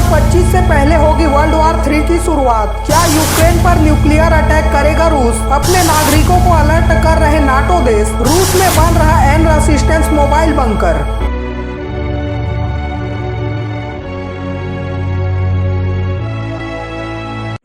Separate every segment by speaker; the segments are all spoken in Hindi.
Speaker 1: 2025 से पहले होगी वर्ल्ड वॉर 3 की शुरुआत। क्या यूक्रेन पर न्यूक्लियर अटैक करेगा रूस? अपने नागरिकों को अलर्ट कर रहे नाटो देश। रूस में बन रहा एन रेसिस्टेंस मोबाइल बंकर।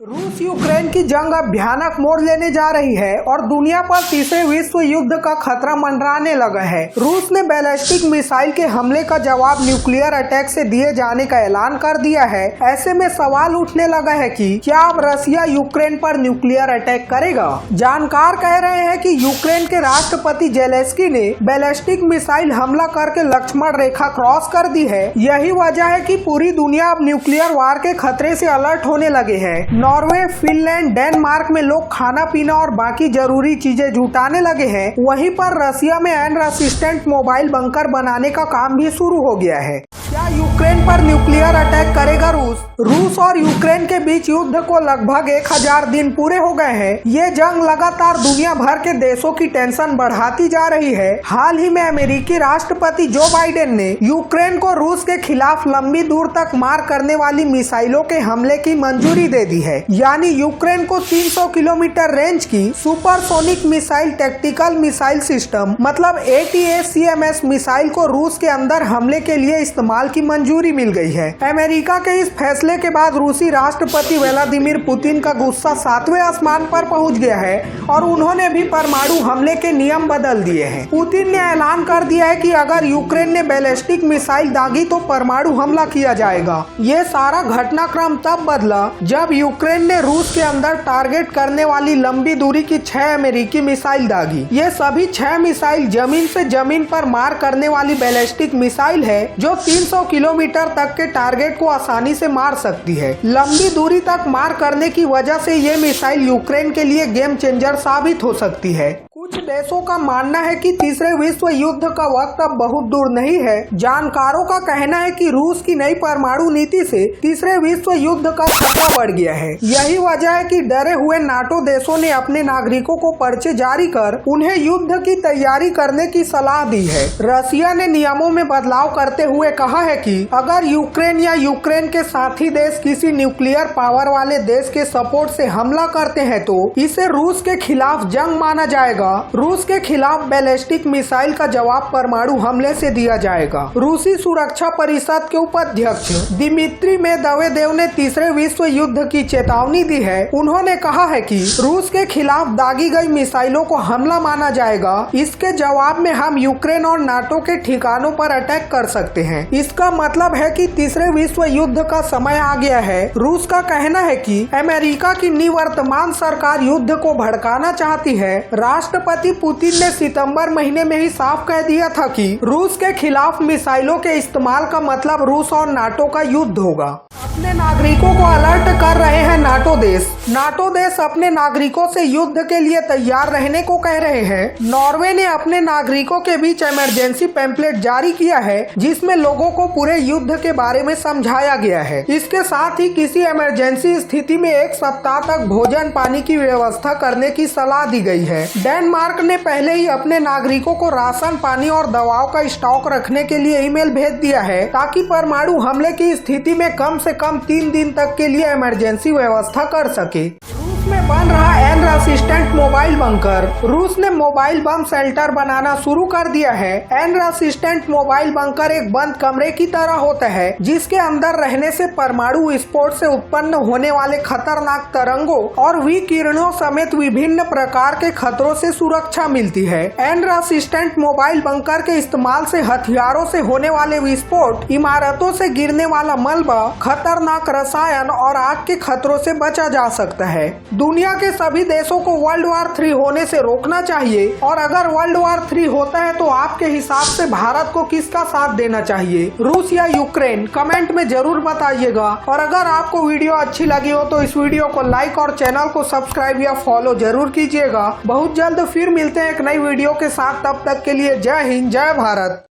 Speaker 1: रूस यूक्रेन की जंग अब भयानक मोड़ लेने जा रही है और दुनिया पर तीसरे विश्व युद्ध का खतरा मंडराने लगा है। रूस ने बैलिस्टिक मिसाइल के हमले का जवाब न्यूक्लियर अटैक से दिए जाने का ऐलान कर दिया है। ऐसे में सवाल उठने लगा है कि क्या अब रसिया यूक्रेन पर न्यूक्लियर अटैक करेगा? जानकार कह रहे हैं कि यूक्रेन के राष्ट्रपति जेलेंस्की ने बैलिस्टिक मिसाइल हमला करके लक्ष्मण रेखा क्रॉस कर दी है। यही वजह है कि पूरी दुनिया अब न्यूक्लियर वार के खतरे से अलर्ट होने लगे हैं। नॉर्वे, फिनलैंड, डेनमार्क में लोग खाना पीना और बाकी जरूरी चीजें जुटाने लगे हैं। वहीं पर रसिया में एन रेसिस्टेंट मोबाइल बंकर बनाने का काम भी शुरू हो गया है। क्या यूक्रेन पर न्यूक्लियर अटैक करेगा रूस? रूस और यूक्रेन के बीच युद्ध को लगभग 1000 दिन पूरे हो गए हैं। ये जंग लगातार दुनिया भर के देशों की टेंशन बढ़ाती जा रही है। हाल ही में अमेरिकी राष्ट्रपति जो बाइडेन ने यूक्रेन को रूस के खिलाफ लंबी दूर तक मार करने वाली मिसाइलों के हमले की मंजूरी दे दी है। यानी यूक्रेन को 300 किलोमीटर रेंज की supersonic missile tactical missile system मतलब ATACMS मिसाइल को रूस के अंदर हमले के लिए इस्तेमाल की मंजूरी मिल गई है। अमेरिका के इस फैसले के बाद रूसी राष्ट्रपति व्लादिमीर पुतिन का गुस्सा 7वें आसमान पर पहुंच गया है और उन्होंने भी परमाणु हमले के नियम बदल दिए हैं। पुतिन ने ऐलान कर दिया है कि अगर यूक्रेन ने बैलिस्टिक मिसाइल दागी तो परमाणु हमला किया जाएगा। ये सारा घटनाक्रम तब बदला जब यूक्रेन ने रूस के अंदर टारगेट करने वाली लंबी दूरी की 6 अमेरिकी मिसाइल दागी। ये सभी 6 मिसाइल जमीन से जमीन पर मार करने वाली बैलिस्टिक मिसाइल है जो 300 किलोमीटर तक के टारगेट को आसानी से मार सकती है। लंबी दूरी तक मार करने की वजह से ये मिसाइल यूक्रेन के लिए गेम चेंजर साबित हो सकती है। कुछ देशों का मानना है कि तीसरे विश्व युद्ध का वक्त अब बहुत दूर नहीं है। जानकारों का कहना है कि रूस की नई परमाणु नीति से तीसरे विश्व युद्ध का खतरा बढ़ गया है। यही वजह है कि डरे हुए नाटो देशों ने अपने नागरिकों को पर्चे जारी कर उन्हें युद्ध की तैयारी करने की सलाह दी है। रसिया ने नियमों में बदलाव करते हुए कहा है कि अगर यूक्रेन या यूक्रेन के साथी देश किसी न्यूक्लियर पावर वाले देश के सपोर्ट से हमला करते हैं तो इसे रूस के खिलाफ जंग माना जाएगा। रूस के खिलाफ बैलिस्टिक मिसाइल का जवाब परमाणु हमले से दिया जाएगा। रूसी सुरक्षा परिषद के उपाध्यक्ष दिमित्री मेदवेदेव ने तीसरे विश्व युद्ध की चेतावनी दी है। उन्होंने कहा है कि रूस के खिलाफ दागी गई मिसाइलों को हमला माना जाएगा। इसके जवाब में हम यूक्रेन और नाटो के ठिकानों पर अटैक कर सकते हैं। इसका मतलब है कि तीसरे विश्व युद्ध का समय आ गया है। रूस का कहना है कि अमेरिका की निवर्तमान सरकार युद्ध को भड़काना चाहती है। राष्ट्रपति पुतिन ने सितंबर महीने में ही साफ कह दिया था कि रूस के खिलाफ मिसाइलों के इस्तेमाल का मतलब रूस और नाटो का युद्ध होगा। अपने नागरिकों को अलर्ट कर रहे हैं नाटो देश। नाटो देश अपने नागरिकों से युद्ध के लिए तैयार रहने को कह रहे हैं। नॉर्वे ने अपने नागरिकों के बीच इमरजेंसी पैम्पलेट जारी किया है जिसमें लोगों को पूरे युद्ध के बारे में समझाया गया है। इसके साथ ही किसी इमरजेंसी स्थिति में 1 सप्ताह तक भोजन पानी की व्यवस्था करने की सलाह दी गई है। डेनमार्क ने पहले ही अपने नागरिकों को राशन, पानी और दवाओं का स्टॉक रखने के लिए ईमेल भेज दिया है ताकि परमाणु हमले की स्थिति में कम से कम 3 दिन तक के लिए इमरजेंसी व्यवस्था कर सके। रूस में बन रहा एन रेसिस्टेंट मोबाइल बंकर। रूस ने मोबाइल बम शेल्टर बनाना शुरू कर दिया है। एन रेसिस्टेंट मोबाइल बंकर एक बंद कमरे की तरह होता है जिसके अंदर रहने से परमाणु विस्फोट से उत्पन्न होने वाले खतरनाक तरंगों और विकिरणों समेत विभिन्न प्रकार के खतरों से सुरक्षा मिलती है। एन रेसिस्टेंट मोबाइल बंकर के इस्तेमाल से हथियारों से होने वाले विस्फोट, इमारतों से गिरने वाला मलबा, खतरनाक रसायन और आग के खतरों से बचा जा सकता है। दुनिया के सभी देशों को वर्ल्ड वॉर 3 होने से रोकना चाहिए और अगर वर्ल्ड वॉर 3 होता है तो आपके हिसाब से भारत को किसका साथ देना चाहिए, रूस या यूक्रेन? कमेंट में जरूर बताइएगा। और अगर आपको वीडियो अच्छी लगी हो तो इस वीडियो को लाइक और चैनल को सब्सक्राइब या फॉलो जरूर कीजिएगा। बहुत जल्द फिर मिलते हैं एक नई वीडियो के साथ। तब तक के लिए जय हिंद, जय भारत।